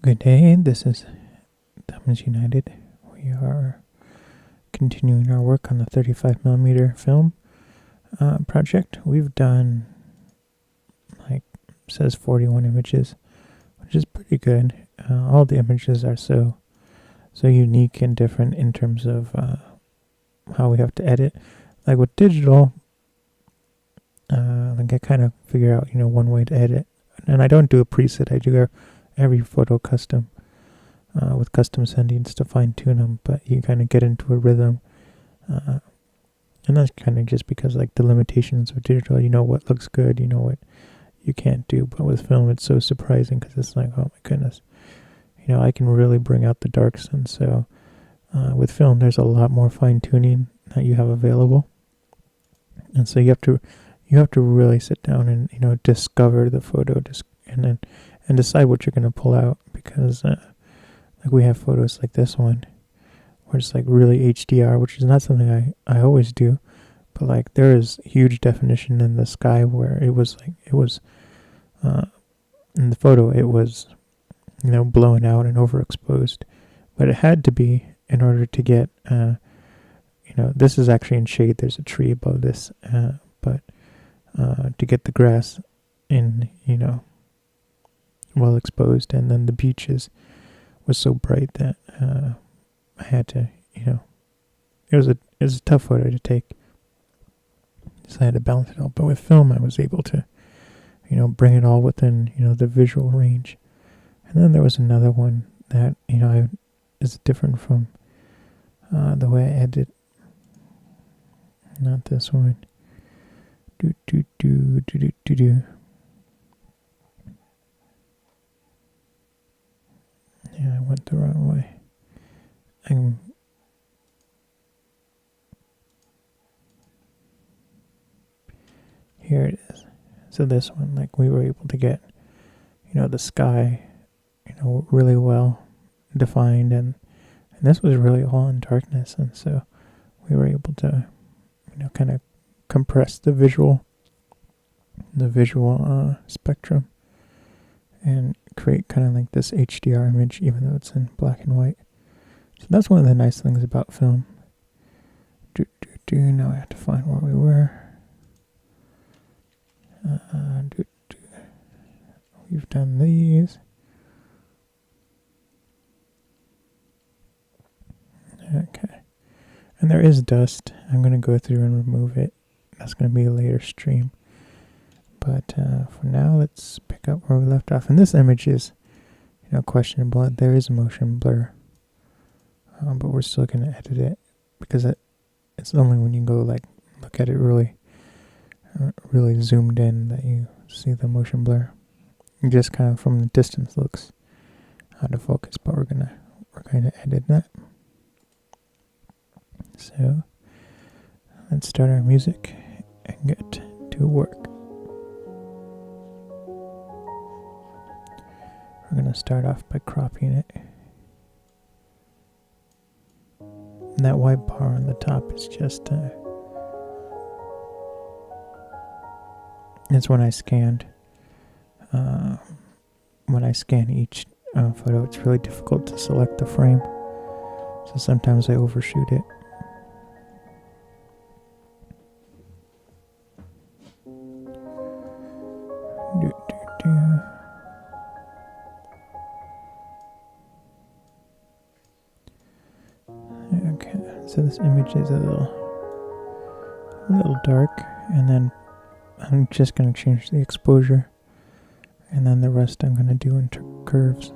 Good day, this is Thumbs United. We are continuing our work on the 35mm film project. We've done, like, says 41 images, which is pretty good. All the images are so unique and different in terms of how we have to edit. Like with digital, like I kind of figure out, one way to edit. And I don't do a preset, I do every photo custom with custom settings to fine tune them, but you kind of get into a rhythm. And that's kind of just because, like, the limitations of digital, you know what looks good, you know what you can't do. But with film, it's so surprising because it's like, oh my goodness, I can really bring out the darks. And so with film, there's a lot more fine tuning that you have available. And so you have to really sit down and, discover the photo and decide what you're going to pull out, because like we have photos like this one where it's like really HDR, which is not something I always do, but like there is huge definition in the sky where it was in the photo it was blown out and overexposed, but it had to be in order to get this is actually in shade, there's a tree above this, but to get the grass in well exposed, and then the beaches was so bright that I had to, it was a tough photo to take, so I had to balance it all. But with film, I was able to, bring it all within, the visual range. And then there was another one that, is different from the way I edit. Not this one. Yeah, I went the wrong way. Here it is. So this one, like, we were able to get, the sky, really well defined, and this was really all in darkness, and so we were able to, kind of compress the visual spectrum and create kind of like this HDR image, even though it's in black and white. So that's one of the nice things about film. Now I have to find where we were. We've done these. Okay. And there is dust. I'm going to go through and remove it. That's going to be a later stream. But for now, let's pick up where we left off. And this image is, questionable. There is motion blur. But we're still going to edit it, because it's only when you go, like, look at it really zoomed in that you see the motion blur. It just kind of from the distance looks out of focus, but we're going to edit that. So let's start our music and get to work. We're going to start off by cropping it. And that white bar on the top is just it's when I scanned. When I scan each photo, it's really difficult to select the frame, so sometimes I overshoot it. Okay, so this image is a little dark, and then I'm just going to change the exposure, and then the rest I'm going to do into curves.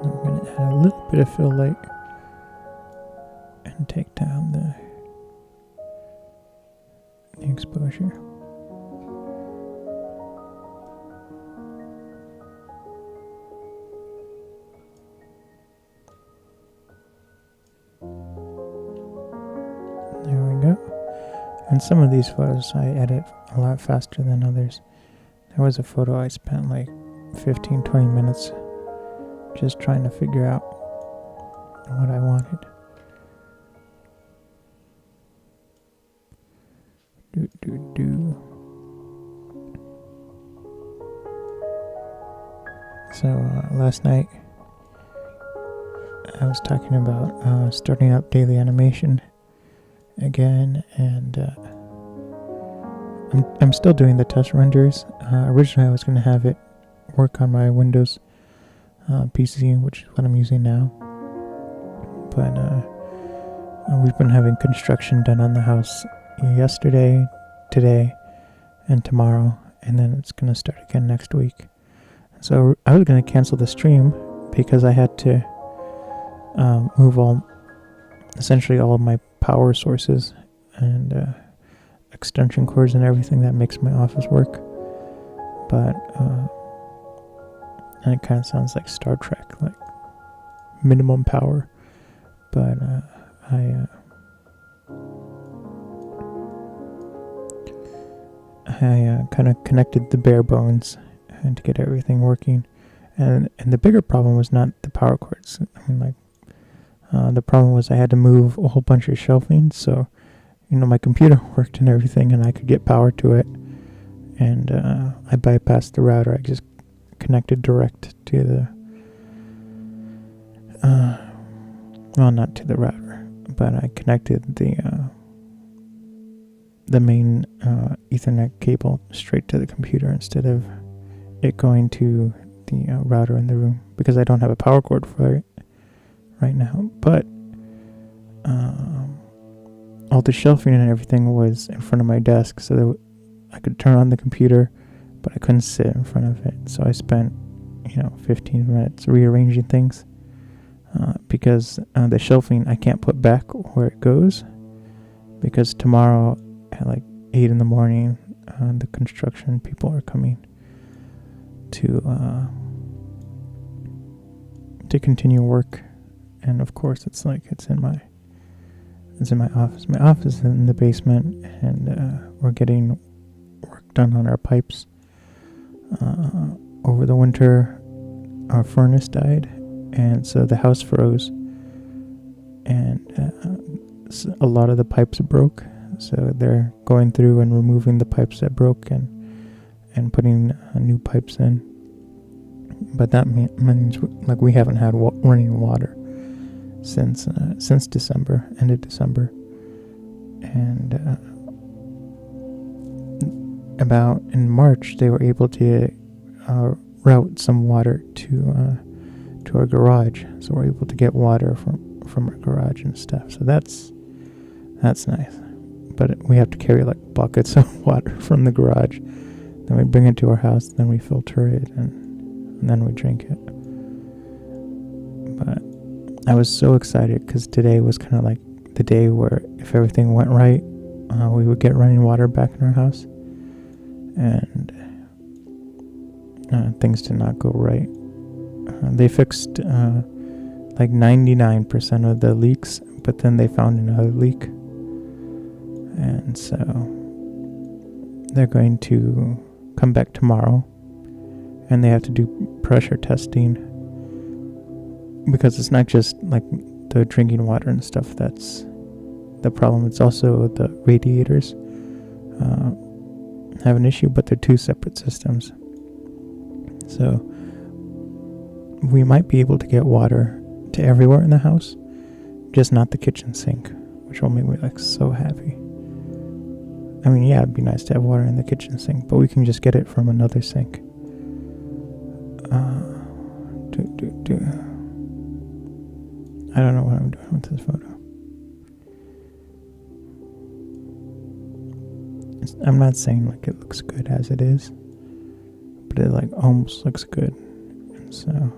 I'm going to add a little bit of fill light and take down the exposure. There we go. And some of these photos I edit a lot faster than others. There was a photo I spent like 15-20 minutes just trying to figure out what I wanted. So last night I was talking about starting up daily animation again, and I'm still doing the test renders. Originally I was going to have it work on my Windows PC, which is what I'm using now, but we've been having construction done on the house yesterday, today, and tomorrow, and then it's going to start again next week. So I was going to cancel the stream because I had to move essentially all of my power sources and extension cords and everything that makes my office work. But and it kind of sounds like Star Trek, like minimum power. But I kind of connected the bare bones and to get everything working. And the bigger problem was not the power cords. I mean, the problem was I had to move a whole bunch of shelving, so my computer worked and everything, and I could get power to it. And I bypassed the router. I just connected direct to the well, not to the router, but I connected the main Ethernet cable straight to the computer instead of it going to the router in the room, because I don't have a power cord for it right now. But all the shelving and everything was in front of my desk, so that I could turn on the computer, but I couldn't sit in front of it. So I spent 15 minutes rearranging things, because the shelving I can't put back where it goes, because tomorrow at like 8 in the morning the construction people are coming to continue work. And of course it's in my office. My office is in the basement, and we're getting work done on our pipes. Over the winter our furnace died, and so the house froze, and so a lot of the pipes broke, so they're going through and removing the pipes that broke and putting new pipes in. But that means we haven't had running water since December, end of December. And about in March they were able to route some water to our garage, so we're able to get water from our garage and stuff. So that's nice. But we have to carry like buckets of water from the garage, then we bring it to our house, then we filter it, and then we drink it. But I was so excited because today was kind of like the day where if everything went right, we would get running water back in our house. And things did not go right. They fixed like 99% of the leaks, but then they found another leak. And so they're going to come back tomorrow, and they have to do pressure testing, because it's not just like the drinking water and stuff that's the problem. It's also the radiators have an issue, but they're two separate systems. So we might be able to get water to everywhere in the house, just not the kitchen sink, which will make me like so happy. I mean, yeah, it'd be nice to have water in the kitchen sink, but we can just get it from another sink. I don't know what I'm doing with this photo. I'm not saying like it looks good as it is, but it like almost looks good. And so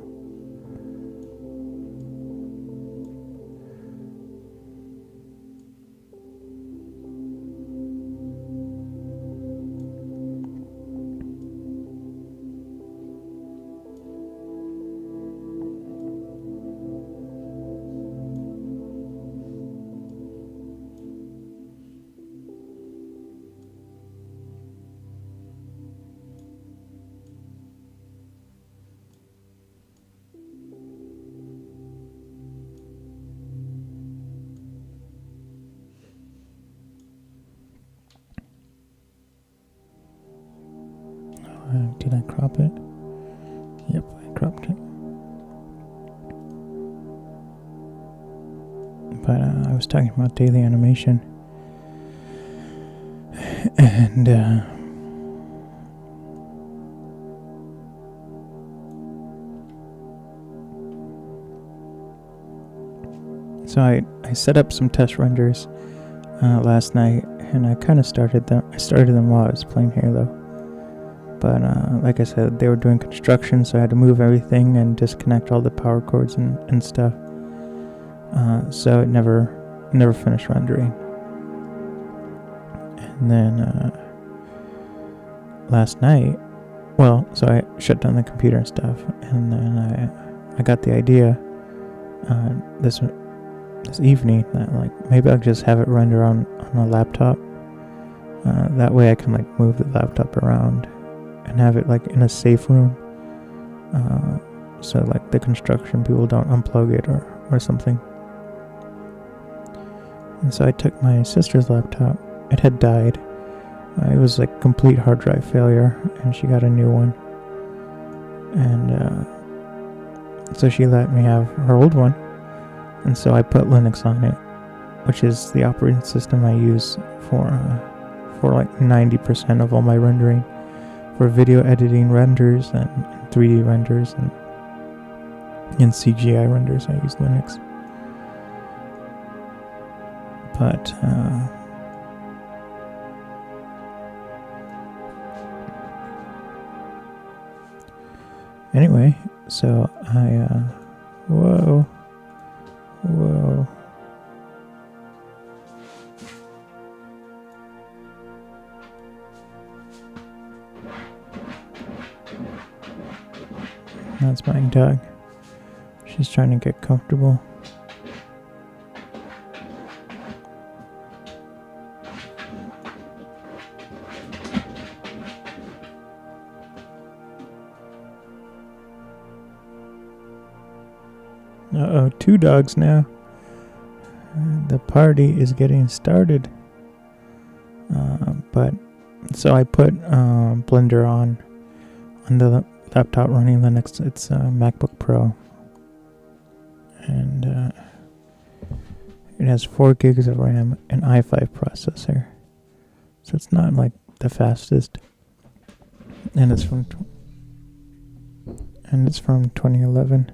Did I crop it? Yep, I cropped it. But I was talking about daily animation. And so I set up some test renders last night, and I kind of started them. I started them while I was playing Halo. But like I said, they were doing construction, so I had to move everything and disconnect all the power cords and stuff. So it never finished rendering. And then last night, so I shut down the computer and stuff, and then I got the idea this evening that like maybe I'll just have it render on a laptop. That way I can like move the laptop around and have it like in a safe room, so like the construction people don't unplug it or something. And so I took my sister's laptop. It had died. It was like complete hard drive failure, and she got a new one. And so she let me have her old one, and so I put Linux on it, which is the operating system I use for like 90% of all my rendering, for video editing renders and 3D renders and CGI renders. I use Linux. But anyway, so I whoa. That's my dog. She's trying to get comfortable. Uh-oh, 2 dogs now. The party is getting started. But so I put Blender on the laptop running Linux. It's a MacBook Pro, and it has 4 gigs of RAM and i5 processor, so it's not like the fastest. And it's from 2011.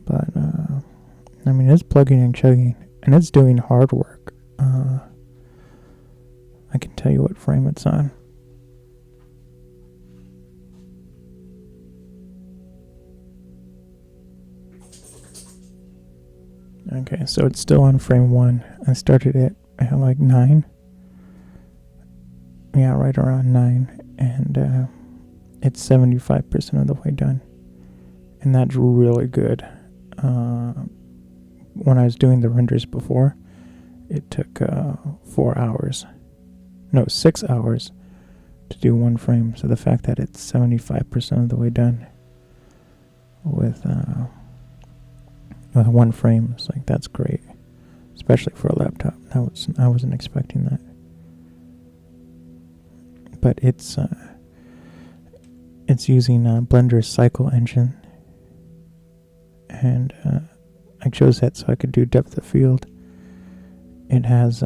But I mean, it's plugging and chugging, and it's doing hard work. I can tell you what frame it's on. Okay, so it's still on frame 1. I started it at like 9. Yeah, right around 9. And it's 75% of the way done. And that's really good. When I was doing the renders before, it took 4 hours. No, 6 hours to do one frame. So the fact that it's 75% of the way done with one frame, it's like, that's great, especially for a laptop. I wasn't expecting that. But it's using Blender's cycle engine, and I chose that so I could do depth of field. It has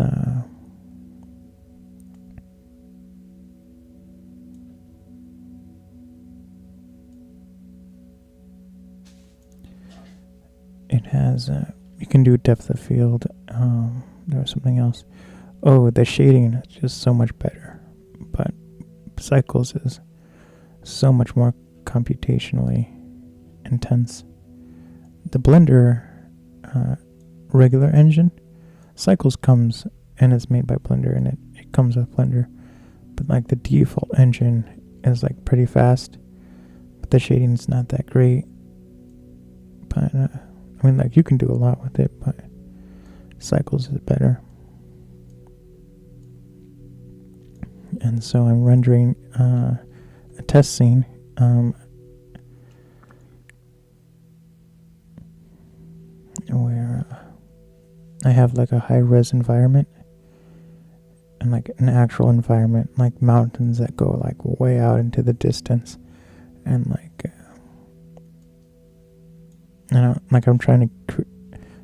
you can do depth of field. There was something else. Oh, the shading is just so much better. But Cycles is so much more computationally intense. The Blender regular engine, Cycles comes and is made by Blender, and it comes with Blender. But like the default engine is like pretty fast, but the shading is not that great. But I mean, like, you can do a lot with it, but Cycles is better. And so I'm rendering a test scene. Where I have like a high-res environment, in like an actual environment, like mountains that go like way out into the distance, and like like I'm trying to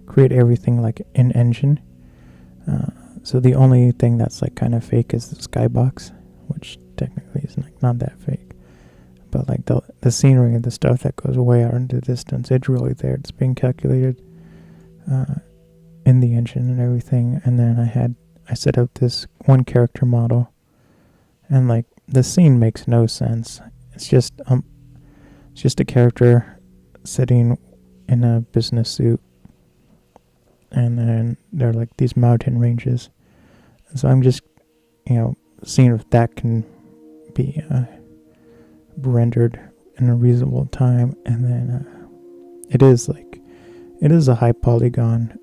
create everything like in engine. So the only thing that's like kind of fake is the skybox, which technically is like not that fake. But like the scenery and the stuff that goes way out into the distance, it's really there. It's being calculated in the engine and everything. And then I set up this one character model, and like the scene makes no sense. It's just a character sitting in a business suit, and then there are like these mountain ranges. And so I'm just seeing if that can be rendered in a reasonable time. And then it is a high polygon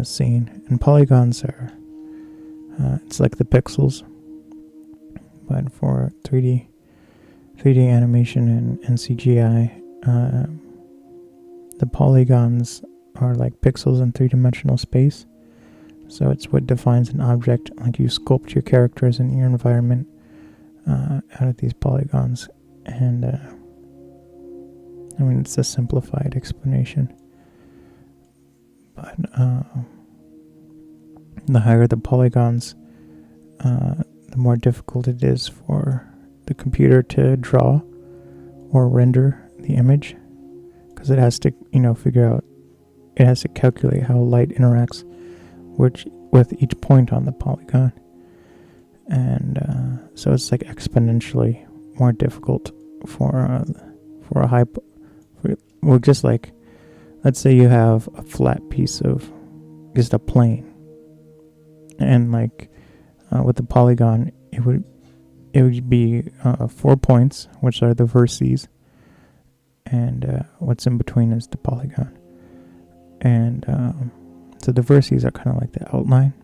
scene, and polygons are it's like the pixels, but for 3D animation and CGI, the polygons are like pixels in three-dimensional space. So it's what defines an object. Like you sculpt your characters in your environment out of these polygons. And it's a simplified explanation. But the higher the polygons, the more difficult it is for the computer to draw or render the image, because it has to it has to calculate how light interacts with each point on the polygon. And so it's like exponentially more difficult for a high just like, let's say you have a flat piece of just a plane, and like with the polygon it would be 4 points, which are the vertices, and what's in between is the polygon. And so the vertices are kind of like the outline,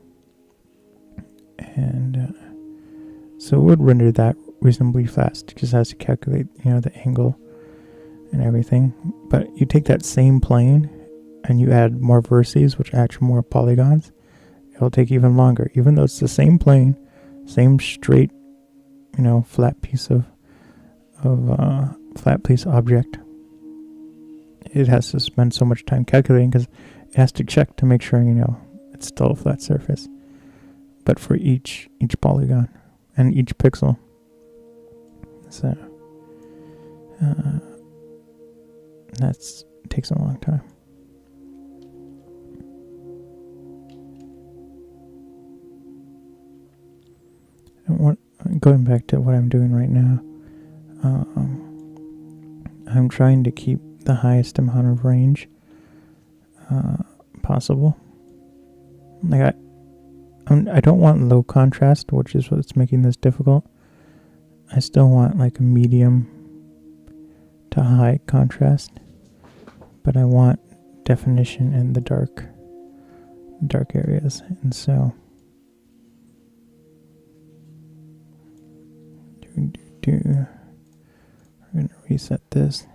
and so it would render that reasonably fast. It just has to calculate the angle and everything. But you take that same plane and you add more vertices, which add more polygons, it'll take even longer, even though it's the same plane, same straight flat piece of object. It has to spend so much time calculating, because it has to check to make sure it's still a flat surface, but for each polygon and each pixel. So that takes a long time. And going back to what I'm doing right now, I'm trying to keep the highest amount of range possible. Like I don't want low contrast, which is what's making this difficult. I still want like a medium to high contrast, but I want definition in the dark areas. And so we're gonna reset this.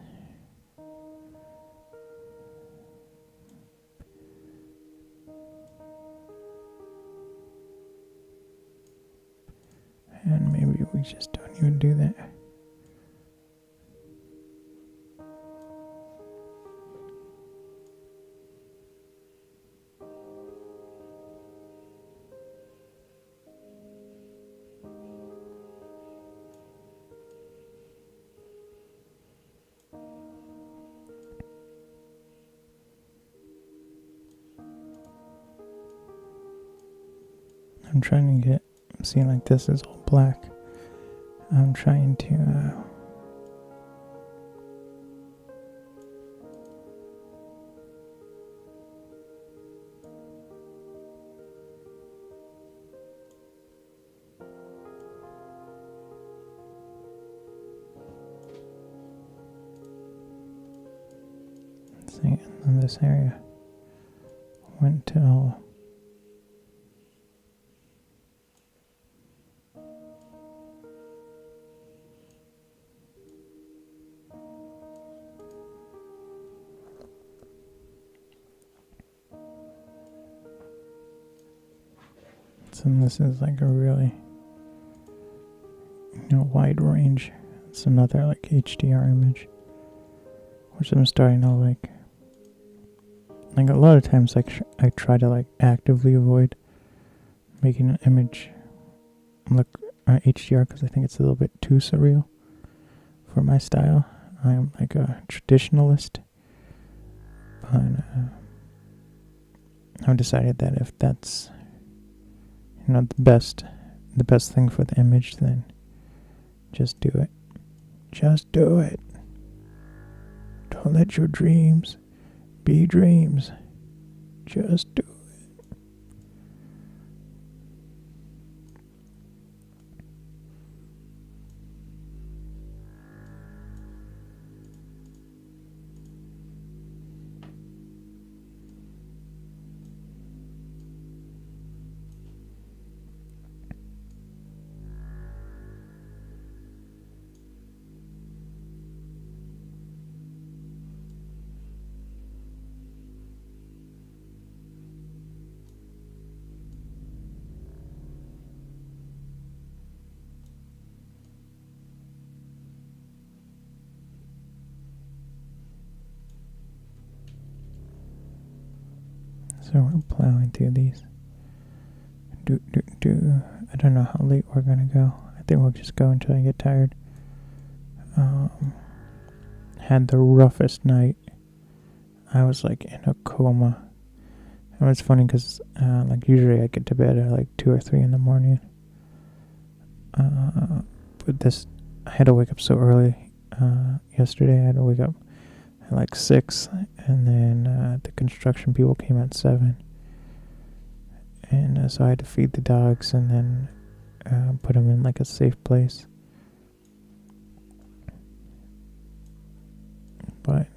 And maybe we just don't even do that. I'm trying to see, like, this is all black. I'm trying to see, in this area went till So this is like a really, wide range. It's another like HDR image, which I'm starting to like. Like a lot of times, like I try to like actively avoid making an image look HDR because I think it's a little bit too surreal for my style. I'm like a traditionalist, but I've decided that if that's the best thing for the image, then just do it. Just do it. Don't let your dreams be dreams. Just do it. So we're plowing through these. I don't know how late we're gonna go. I think we'll just go until I get tired. Had the roughest night. I was like in a coma. And it's funny because like usually I get to bed at like 2 or 3 in the morning. But I had to wake up so early. Yesterday I had to wake up at like 6, and then the construction people came at 7, and so I had to feed the dogs and then put them in like a safe place. But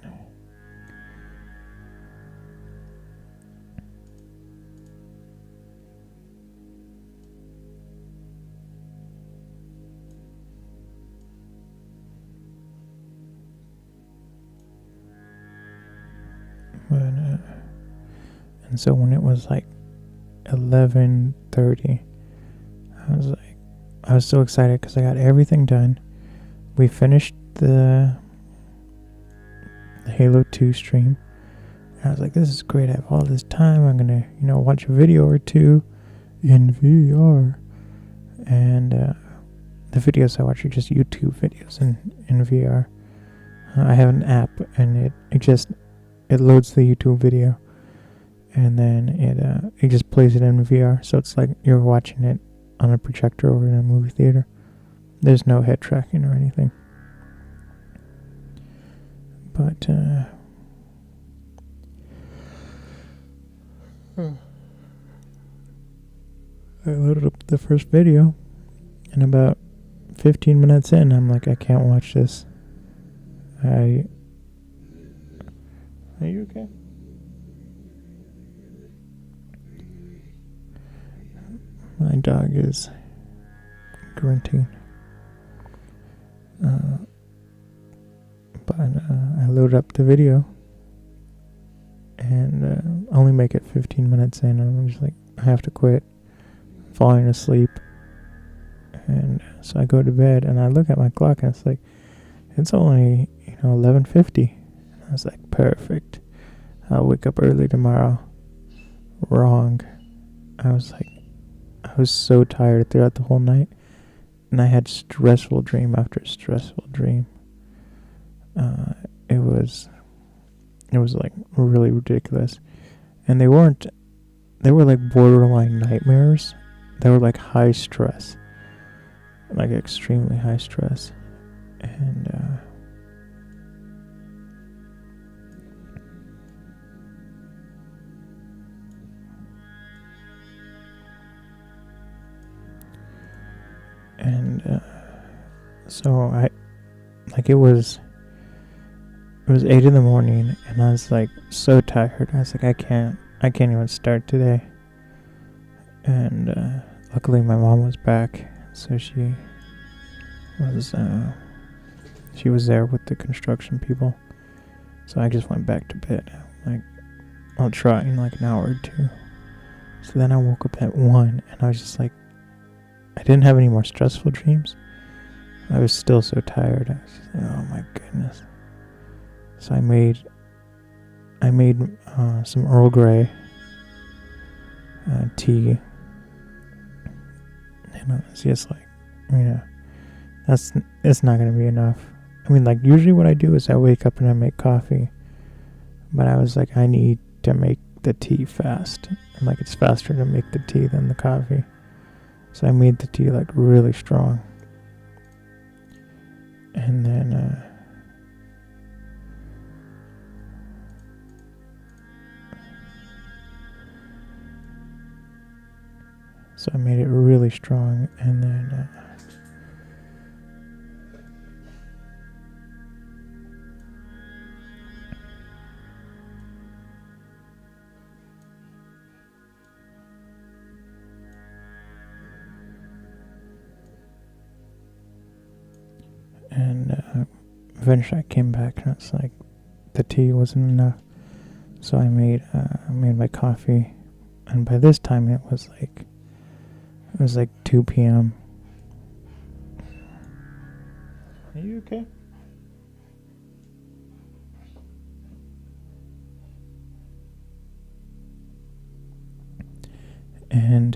and so when it was like 11:30, I was so excited because I got everything done. We finished the Halo 2 stream. And I was like, this is great. I have all this time. I'm gonna, watch a video or two in VR. And the videos I watch are just YouTube videos in VR. I have an app, and it loads the YouTube video, and then it just plays it in VR. So it's like you're watching it on a projector over in a movie theater. There's no head tracking or anything. But I loaded up the first video, and about 15 minutes in, I'm like, I can't watch this. Are you okay? My dog is grunting. But I loaded up the video, and only make it 15 minutes in, and I'm just like, I have to quit. I'm falling asleep. And so I go to bed, and I look at my clock, and it's like, it's only 11:50. I was like, perfect. I'll wake up early tomorrow. Wrong. I was so tired throughout the whole night, and I had stressful dream after stressful dream. It was like really ridiculous, and they were like borderline nightmares. They were like high stress, like extremely high stress, and so it was 8 in the morning, and I was like so tired. I was like, I can't even start today. And luckily my mom was back, so she was there with the construction people. So I just went back to bed. Like, I'll try in like an hour or two. So then I woke up at 1 and I was just like, I didn't have any more stressful dreams. I was still so tired. I was just like, oh my goodness. So I made some Earl Grey tea. And I was just like, it's not going to be enough. I mean, like, usually what I do is I wake up and I make coffee. But I was like, I need to make the tea fast. And like, it's faster to make the tea than the coffee. So I made the tea like really strong. And then so I made it really strong, and then eventually I came back and it's like the tea wasn't enough, so I made my coffee, and by this time it was like 2 p.m. Are you okay? And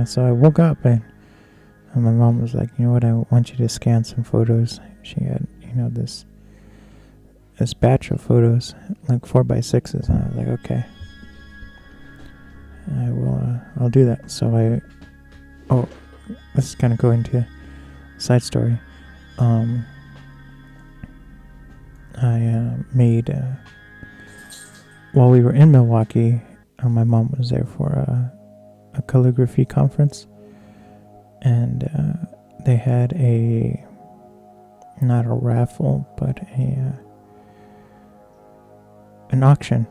so I woke up and my mom was like, you know what, I want you to scan some photos. She had, this batch of photos, like 4x6s, and I was like, okay, I'll do that. So this is kind of going to a side story. I made, while we were in Milwaukee, my mom was there for a calligraphy conference, and they had not a raffle, but an auction.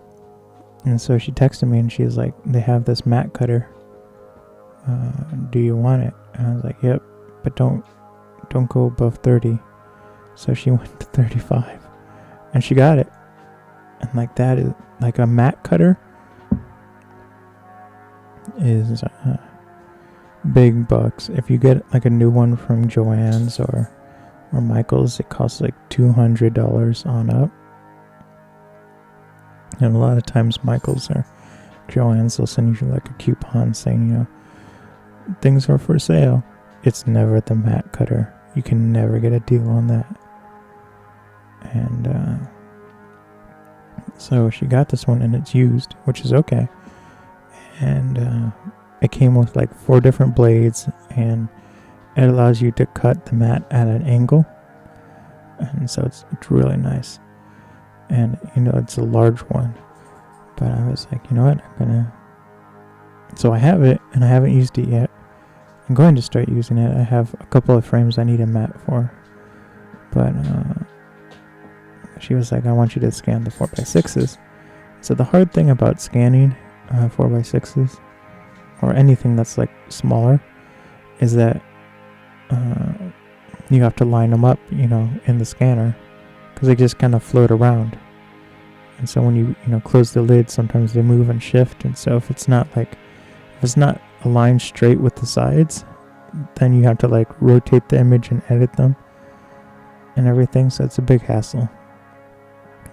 And so she texted me and she was like, they have this mat cutter, do you want it? And I was like, yep, but don't go above 30. So she went to 35 and she got it. And like, that is like a mat cutter is big bucks. If you get like a new one from Joann's or Michael's, it costs like $200 on up. And a lot of times Michael's or Joann's will send you like a coupon saying, things are for sale. It's never the mat cutter. You can never get a deal on that. And so she got this one and it's used, which is okay. And it came with like 4 different blades, and it allows you to cut the mat at an angle. And so it's really nice. And it's a large one. But I was like, you know what, so I have it and I haven't used it yet. I'm going to start using it. I have a couple of frames I need a mat for. But she was like, I want you to scan the 4x6s. So the hard thing about scanning 4x6s or anything that's like smaller is that you have to line them up, in the scanner, because they just kind of float around. And so when you close the lid, sometimes they move and shift. And so if it's not aligned straight with the sides, then you have to like rotate the image and edit them and everything. So it's a big hassle.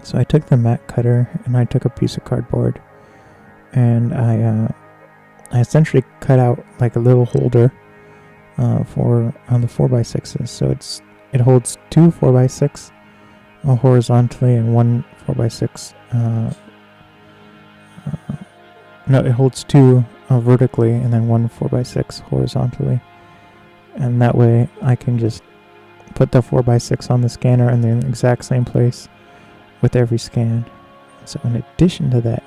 So I took the mat cutter and I took a piece of cardboard and I essentially cut out like a little holder on the 4x6s. So it holds 2 4x6 horizontally and 1 4x6. No, it holds 2 vertically and then 1 4x6 horizontally. And that way I can just put the 4x6 on the scanner in the exact same place with every scan. So in addition to that,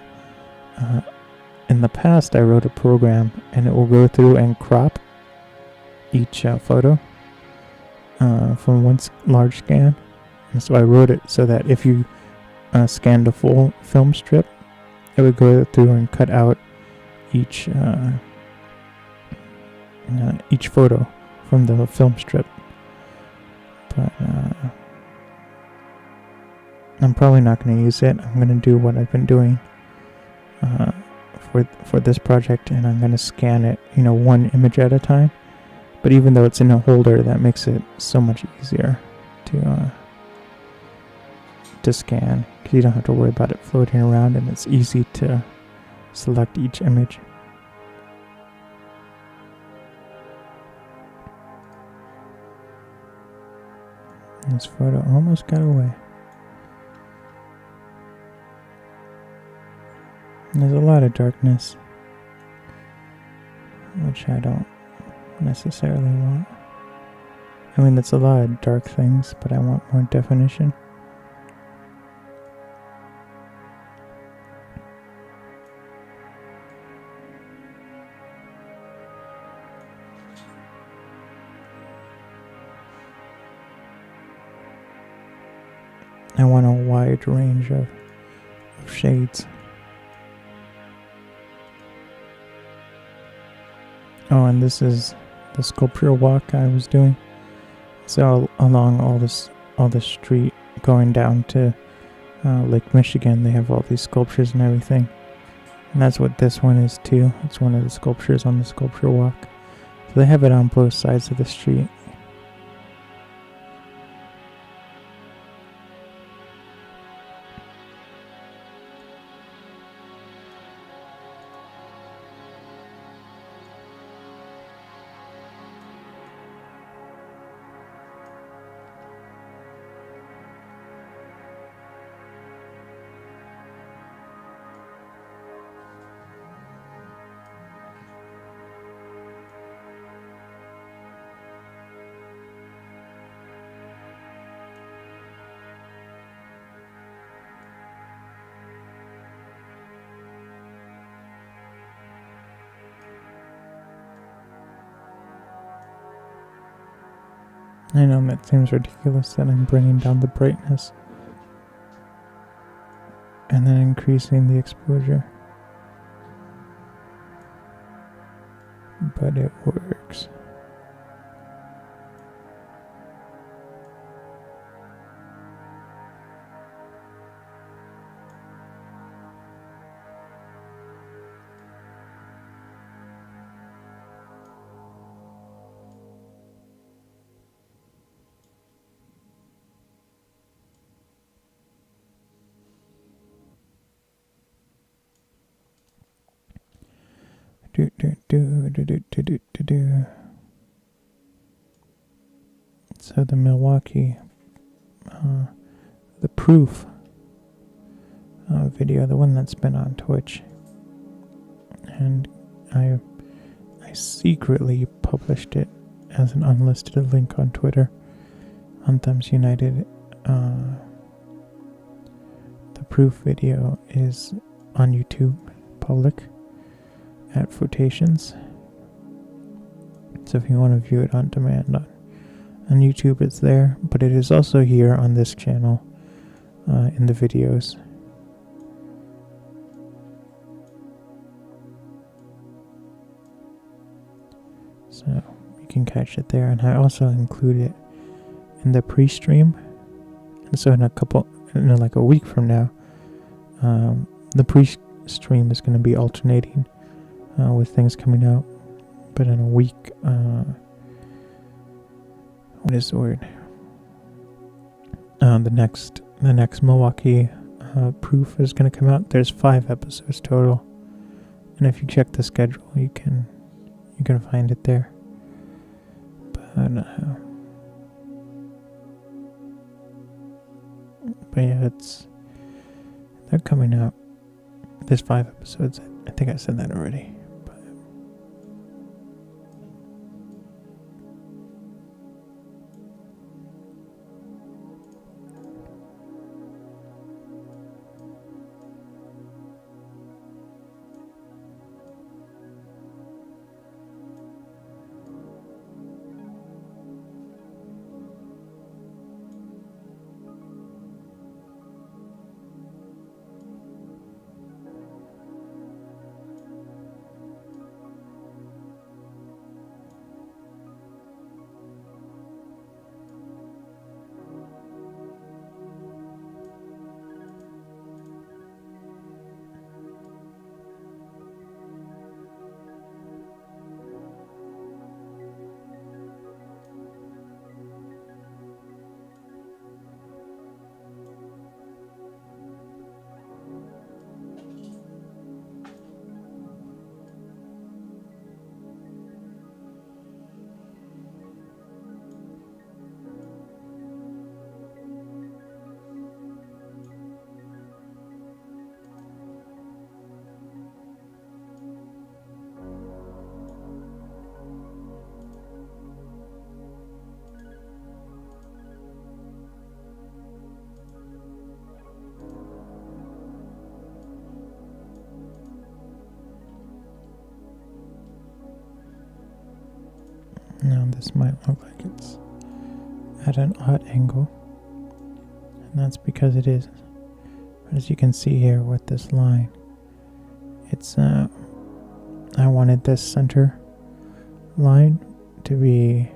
in the past I wrote a program and it will go through and crop each photo from one large scan. And so I wrote it so that if you scanned a full film strip, it would go through and cut out each photo from the film strip. But I'm probably not going to use it. I'm going to do what I've been doing for this project, and I'm going to scan it, one image at a time. But even though it's in a holder, that makes it so much easier to scan, because you don't have to worry about it floating around, and it's easy to select each image. And this photo almost got away. And there's a lot of darkness, which I don't necessarily want. I mean, it's a lot of dark things, but I want more definition. I want a wide range of shades. Oh, and this is the sculpture walk I was doing. So along all this street going down to Lake Michigan, they have all these sculptures and everything. And that's what this one is too. It's one of the sculptures on the sculpture walk. So they have it on both sides of the street. I know it seems ridiculous that I'm bringing down the brightness and then increasing the exposure, but it works. So the Milwaukee, the proof video, the one that's been on Twitch, and I secretly published it as an unlisted link on Twitter on Thumbs United. The proof video is on YouTube, public, at Fotations. So if you want to view it on demand on YouTube, it's there, but it is also here on this channel in the videos. So you can catch it there, and I also include it in the pre-stream. And so in like a week from now, the pre-stream is going to be alternating with things coming out. But in a week, what is the word? The next Milwaukee proof is going to come out. There's 5 episodes total, and if you check the schedule, you can find it there. But yeah, they're coming out. There's 5 episodes. I think I said that already. this might look like it's at an odd angle, and that's because it is. But as you can see here with this line, it's I wanted this center line to be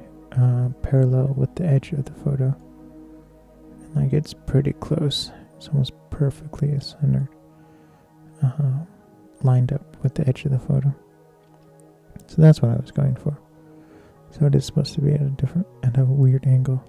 parallel with the edge of the photo, and like it's pretty close. It's almost perfectly centered, lined up with the edge of the photo. So that's what I was going for. So it is supposed to be at a weird angle.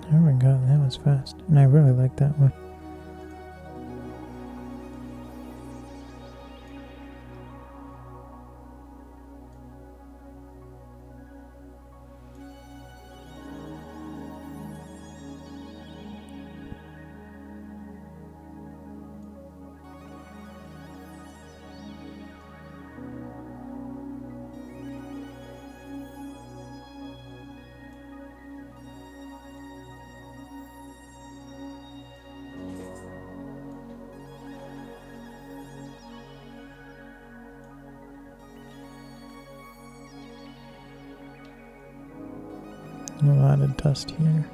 Oh my god, that was fast. And I really like that one. A lot of dust here.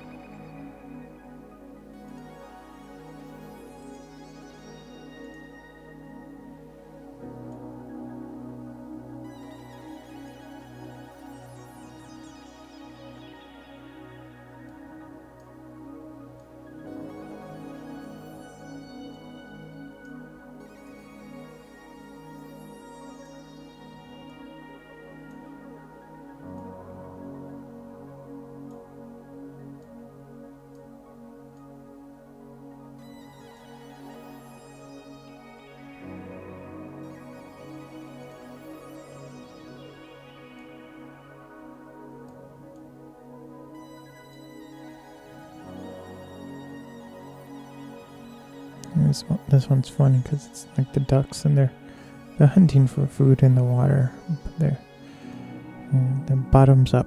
This one's funny because it's like the ducks and they're hunting for food in the water, but they're bottoms up.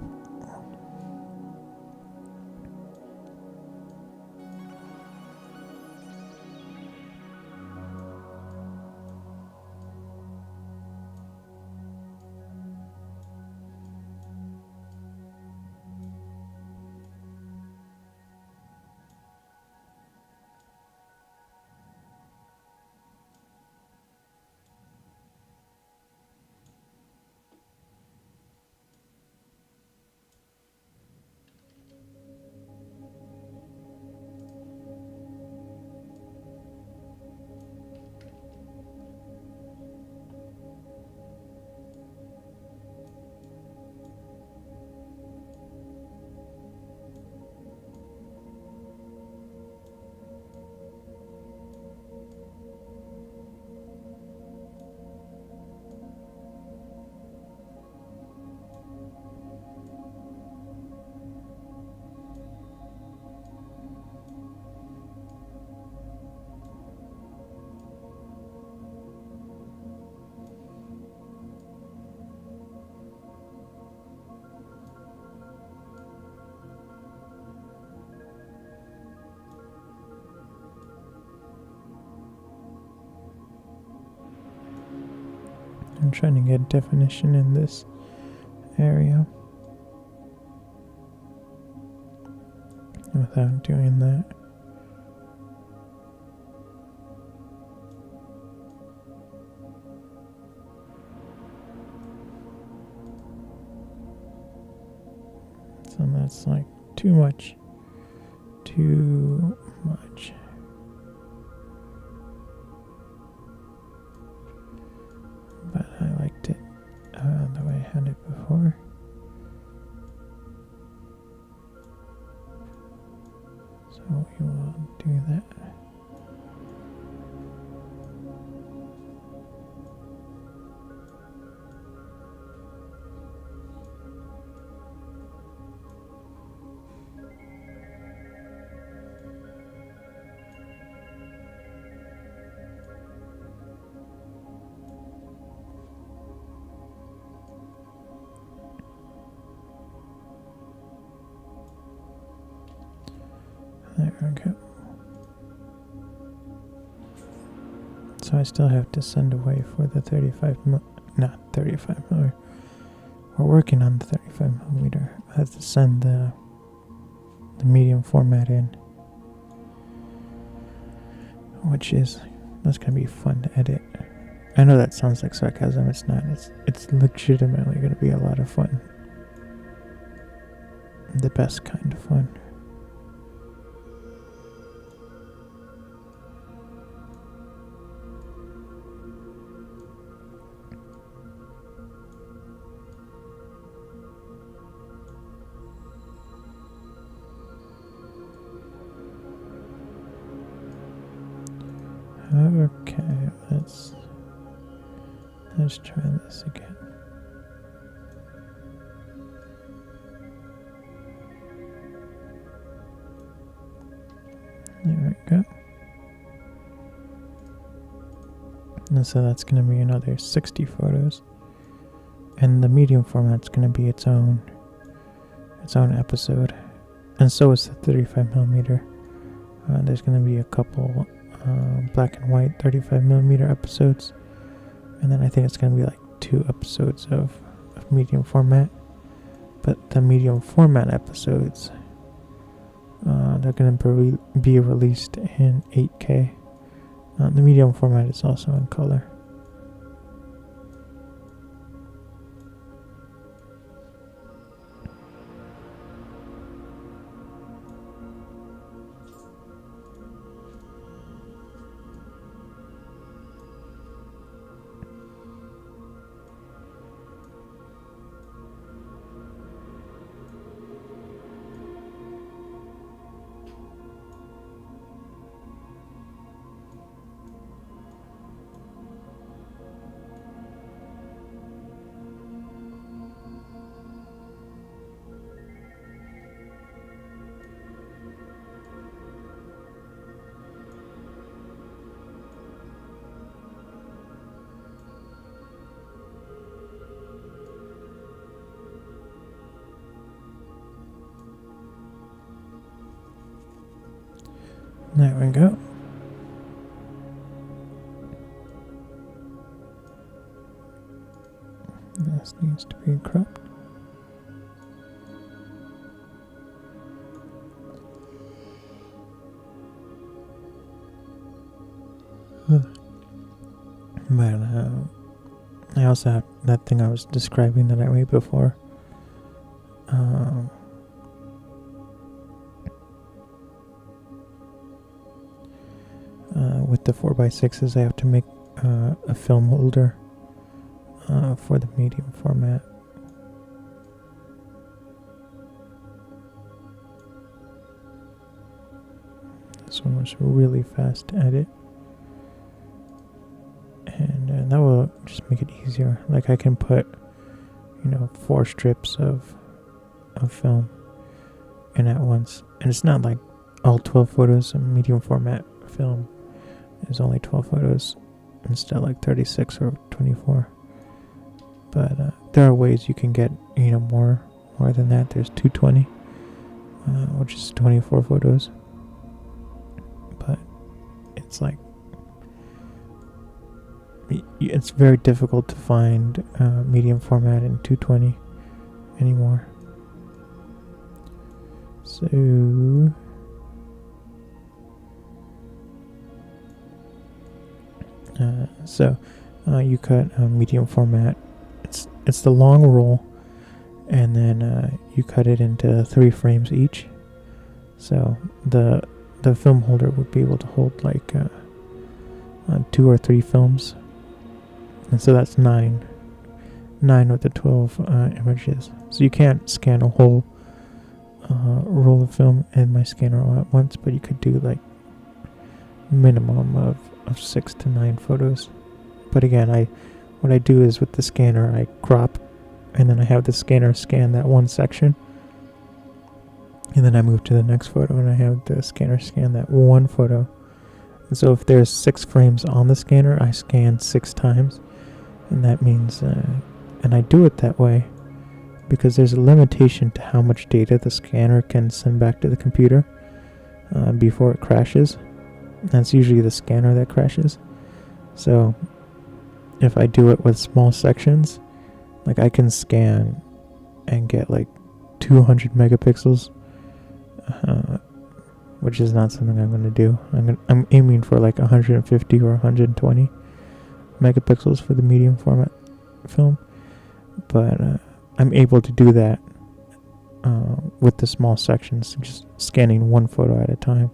I'm trying to get definition in this area without doing that. So that's like too much. Too much. But I liked it the way I had it before. So we will do that. There we go. So I still have to send away for the not 35 millimeter. We're working on the 35 millimeter. I have to send the medium format in, that's gonna be fun to edit. I know that sounds like sarcasm. It's not. It's legitimately gonna be a lot of fun. The best kind of fun. Okay, let's try this again. There we go. And so that's going to be another 60 photos. And the medium format's going to be its own episode. And so is the 35 millimeter. There's going to be a couple black and white 35 millimeter episodes, and then I think it's going to be like 2 episodes of medium format. But the medium format episodes, they're going to be released in 8K. The medium format is also in color. There we go. This needs to be cropped. But I also have that thing I was describing that I made before. With the 4x6s, I have to make a film holder for the medium format. This one was really fast to edit, and that will just make it easier. Like I can put, 4 strips of film in at once, and it's not like all 12 photos in medium format film. There's only 12 photos instead of like 36 or 24. But there are ways you can get more than that. There's 220, which is 24 photos. But it's like it's very difficult to find medium format in 220 anymore. So you cut medium format. It's the long roll, and then you cut it into 3 frames each. So the film holder would be able to hold like 2 or 3 films, and so that's 9 of the 12 images. So you can't scan a whole roll of film in my scanner all at once, but you could do like minimum of 6 to 9 photos. But again, what I do is with the scanner I crop, and then I have the scanner scan that one section, and then I move to the next photo and I have the scanner scan that one photo. And so if there's 6 frames on the scanner, I scan 6 times, and that means and I do it that way because there's a limitation to how much data the scanner can send back to the computer. before it crashes. That's usually the scanner that crashes. So if I do it with small sections, like I can scan and get like 200 megapixels, which is not something I'm going to do. I'm aiming for like 150 or 120 megapixels for the medium format film, but I'm able to do that with the small sections, just scanning one photo at a time.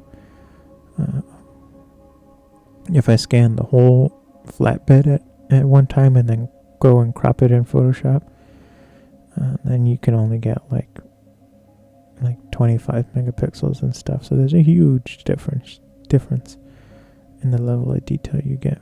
If I scan the whole flatbed at one time and then go and crop it in Photoshop, then you can only get like 25 megapixels and stuff. So there's a huge difference in the level of detail you get.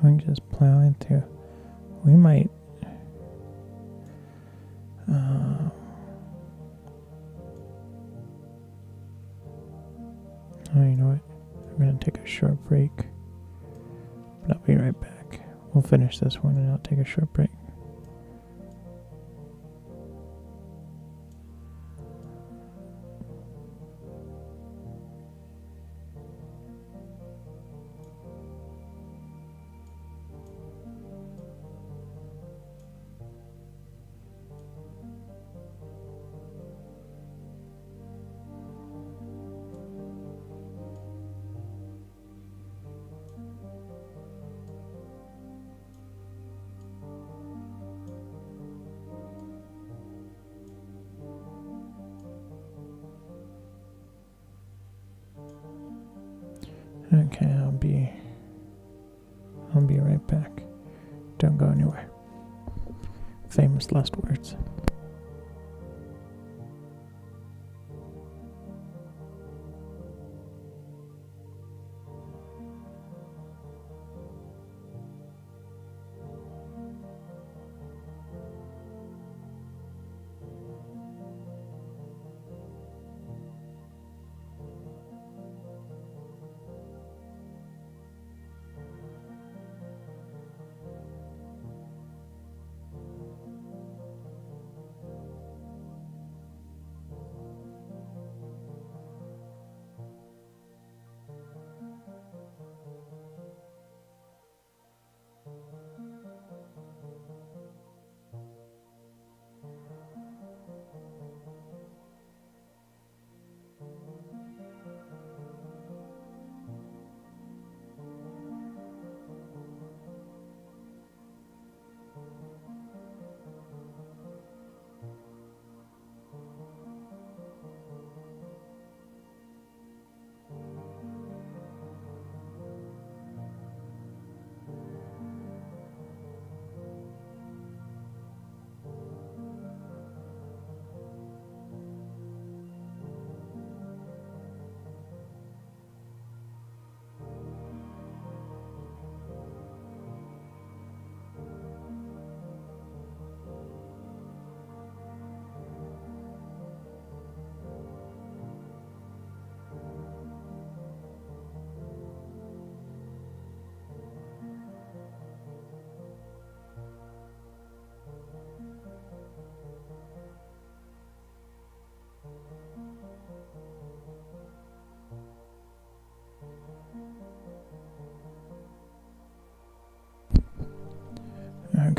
I'm just plowing through. We might. Oh, you know what? I'm gonna take a short break, but I'll be right back. We'll finish this one and I'll take a short break. Okay, I'll be right back. Don't go anywhere. Famous last words.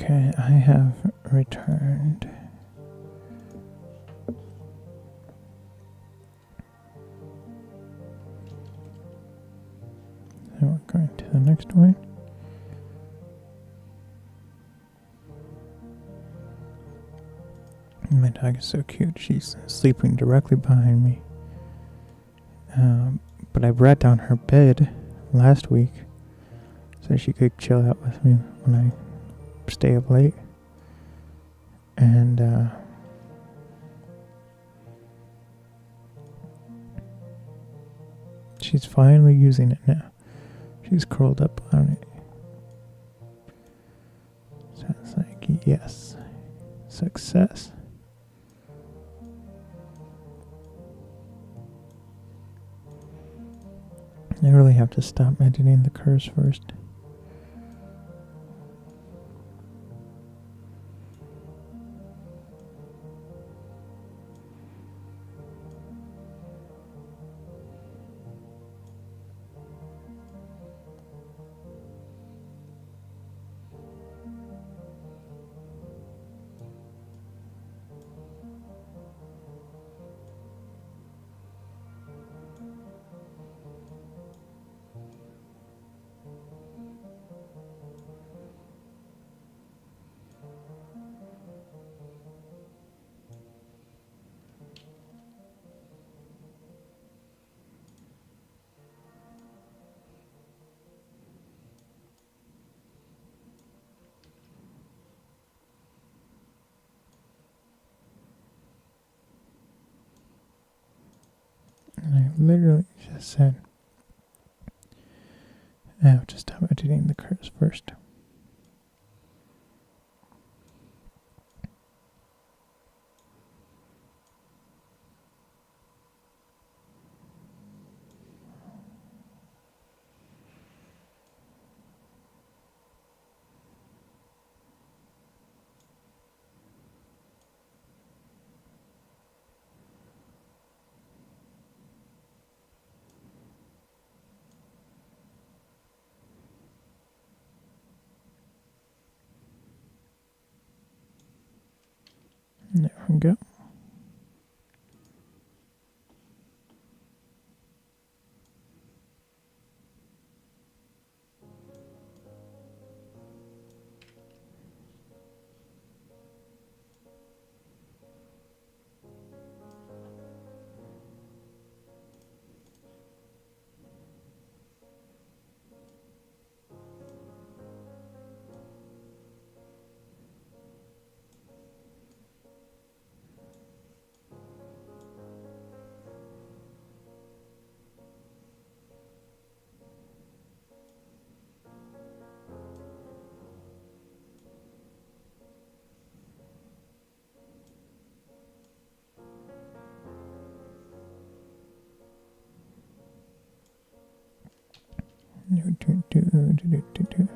Okay, I have returned. So we're going to the next one. My dog is so cute. She's sleeping directly behind me. But I brought down her bed last week so she could chill out with me when I stay up late. And she's finally using it now. She's curled up on it. So it's like, yes, success. I really have to stop editing the curves first. I literally just said I have to stop editing the curves first. There we go. Do.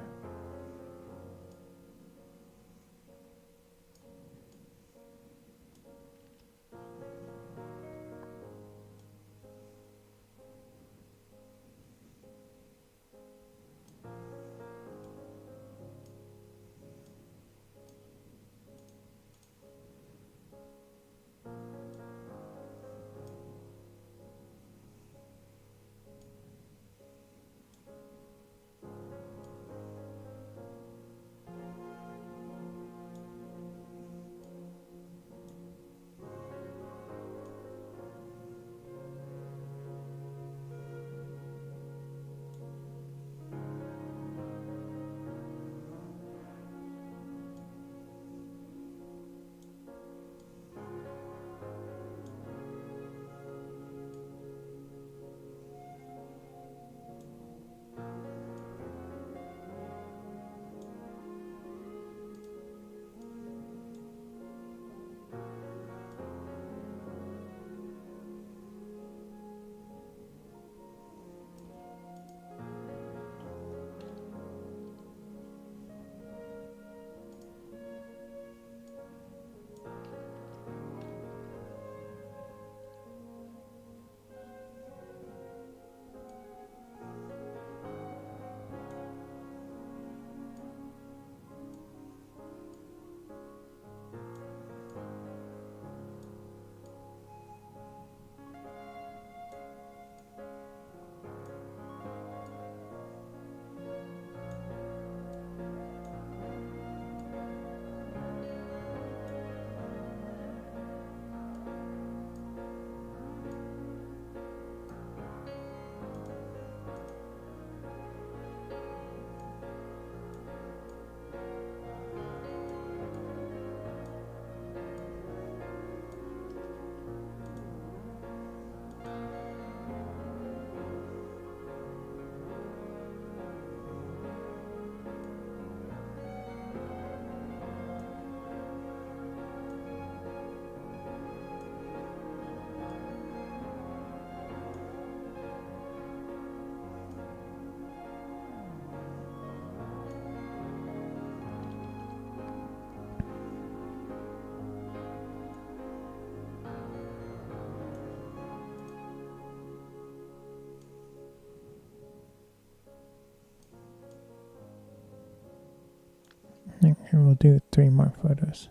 Here we'll do 3 more photos.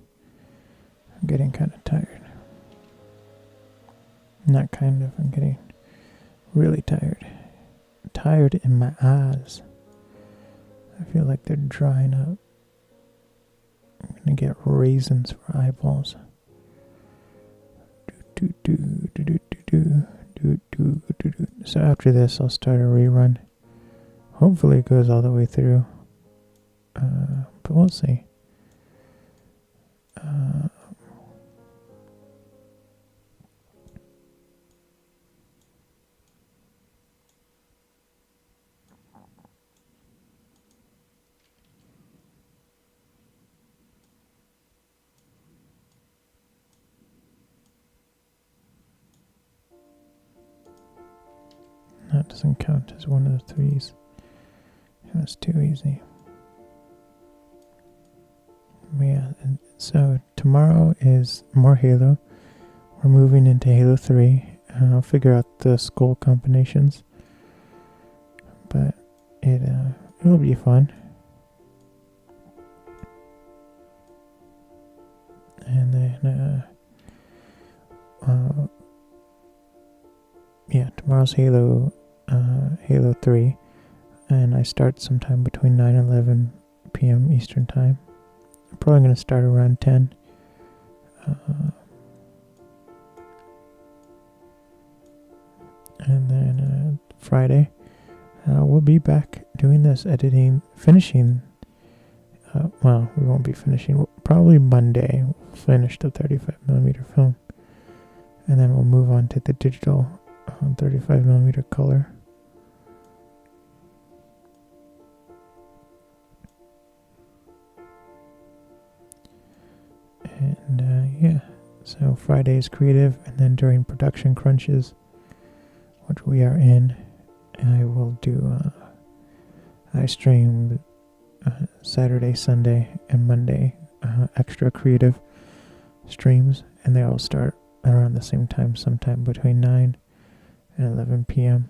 I'm getting kind of tired. Not kind of, I'm getting really tired. Tired in my eyes. I feel like they're drying up. I'm gonna get raisins for eyeballs. So after this, I'll start a rerun. Hopefully it goes all the way through. But we'll see. That doesn't count as one of the 3s. It was too easy. Yeah, and so tomorrow is more Halo. We're moving into Halo 3. I'll figure out the skull combinations. But it'll be fun. And then yeah, tomorrow's Halo 3, and I start sometime between 9 and 11 p.m. Eastern Time. I'm probably going to start around 10. And then Friday, we'll be back doing this, editing, finishing. Well, we won't be finishing. Probably Monday, we'll finish the 35mm film. And then we'll move on to the digital 35mm color. And yeah, so Friday is creative, and then during production crunches, which we are in, I will do I stream Saturday, Sunday, and Monday extra creative streams, and they all start around the same time, sometime between 9 and 11 p.m.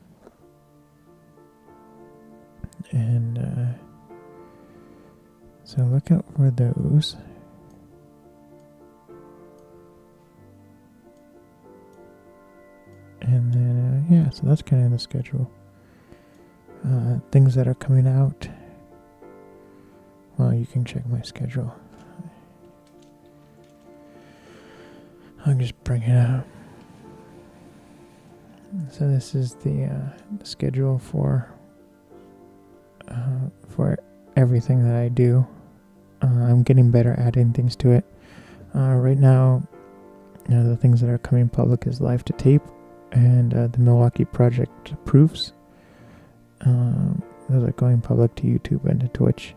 And so look out for those. And then, yeah, so that's kind of the schedule. Things that are coming out. Well, you can check my schedule. I'll just bring it up. So this is the schedule for everything that I do. I'm getting better at adding things to it. Right now, the things that are coming public is Live to Tape and the Milwaukee Project proofs. Those are going public to YouTube and to Twitch.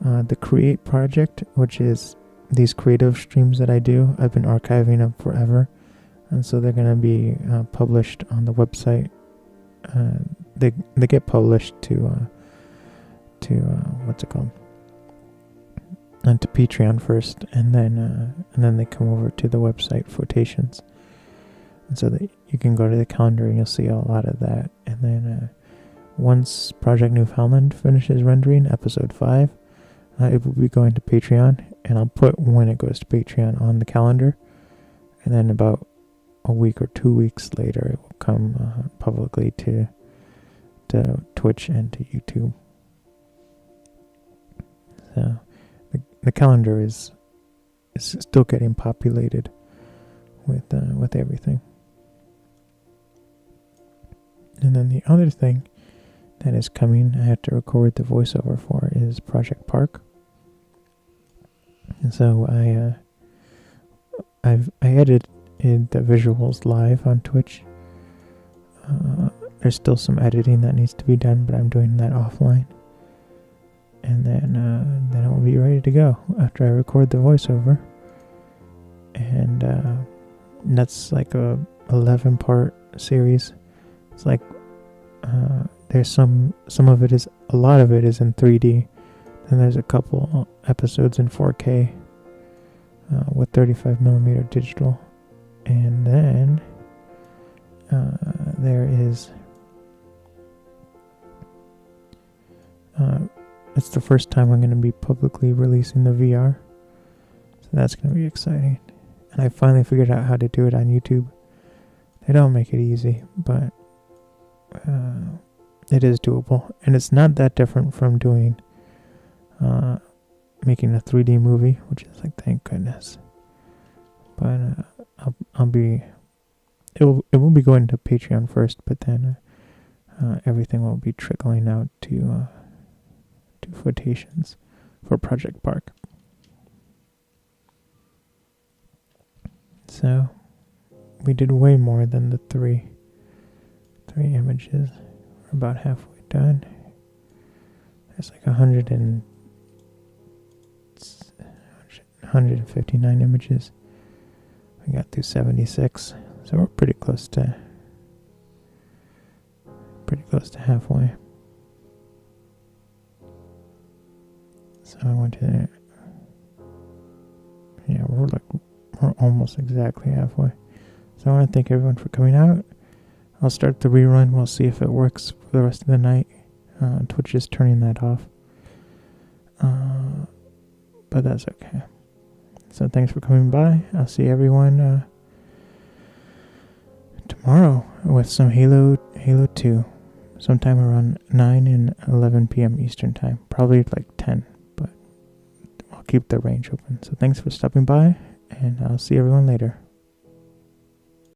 The Create Project, which is these creative streams that I do, I've been archiving them forever, and so they're going to be published on the website. They get published to what's it called? And to Patreon first, and then they come over to the website Quotations. And so that you can go to the calendar and you'll see a lot of that. And then once Project Newfoundland finishes rendering episode 5, it will be going to Patreon, and I'll put when it goes to Patreon on the calendar. And then about a week or 2 weeks later, it will come publicly to Twitch and to YouTube. So the calendar is still getting populated with everything. And then the other thing that is coming, I have to record the voiceover for, is Project Park. And so I edited the visuals live on Twitch. There's still some editing that needs to be done, but I'm doing that offline. And then it will be ready to go after I record the voiceover. And that's like a 11-part series. It's like there's some of it is, a lot of it is in 3D. Then there's a couple episodes in 4K with 35mm digital. And then there is it's the first time I'm going to be publicly releasing the VR. So that's going to be exciting. And I finally figured out how to do it on YouTube. They don't make it easy, but it is doable. And it's not that different from doing, making a 3D movie, which is like, thank goodness. But it will be going to Patreon first, but then everything will be trickling out to quotations for Project Park. So we did way more than the three images. We're about halfway done. There's like 159 images. We got through 76, so we're pretty close to halfway. So I went to, we're almost exactly halfway. So I want to thank everyone for coming out. I'll start the rerun. We'll see if it works for the rest of the night. Twitch is turning that off. But that's okay. So thanks for coming by. I'll see everyone tomorrow with some Halo 2. Sometime around 9 and 11 p.m. Eastern Time. Probably like 10, but I'll keep the range open. So thanks for stopping by, and I'll see everyone later.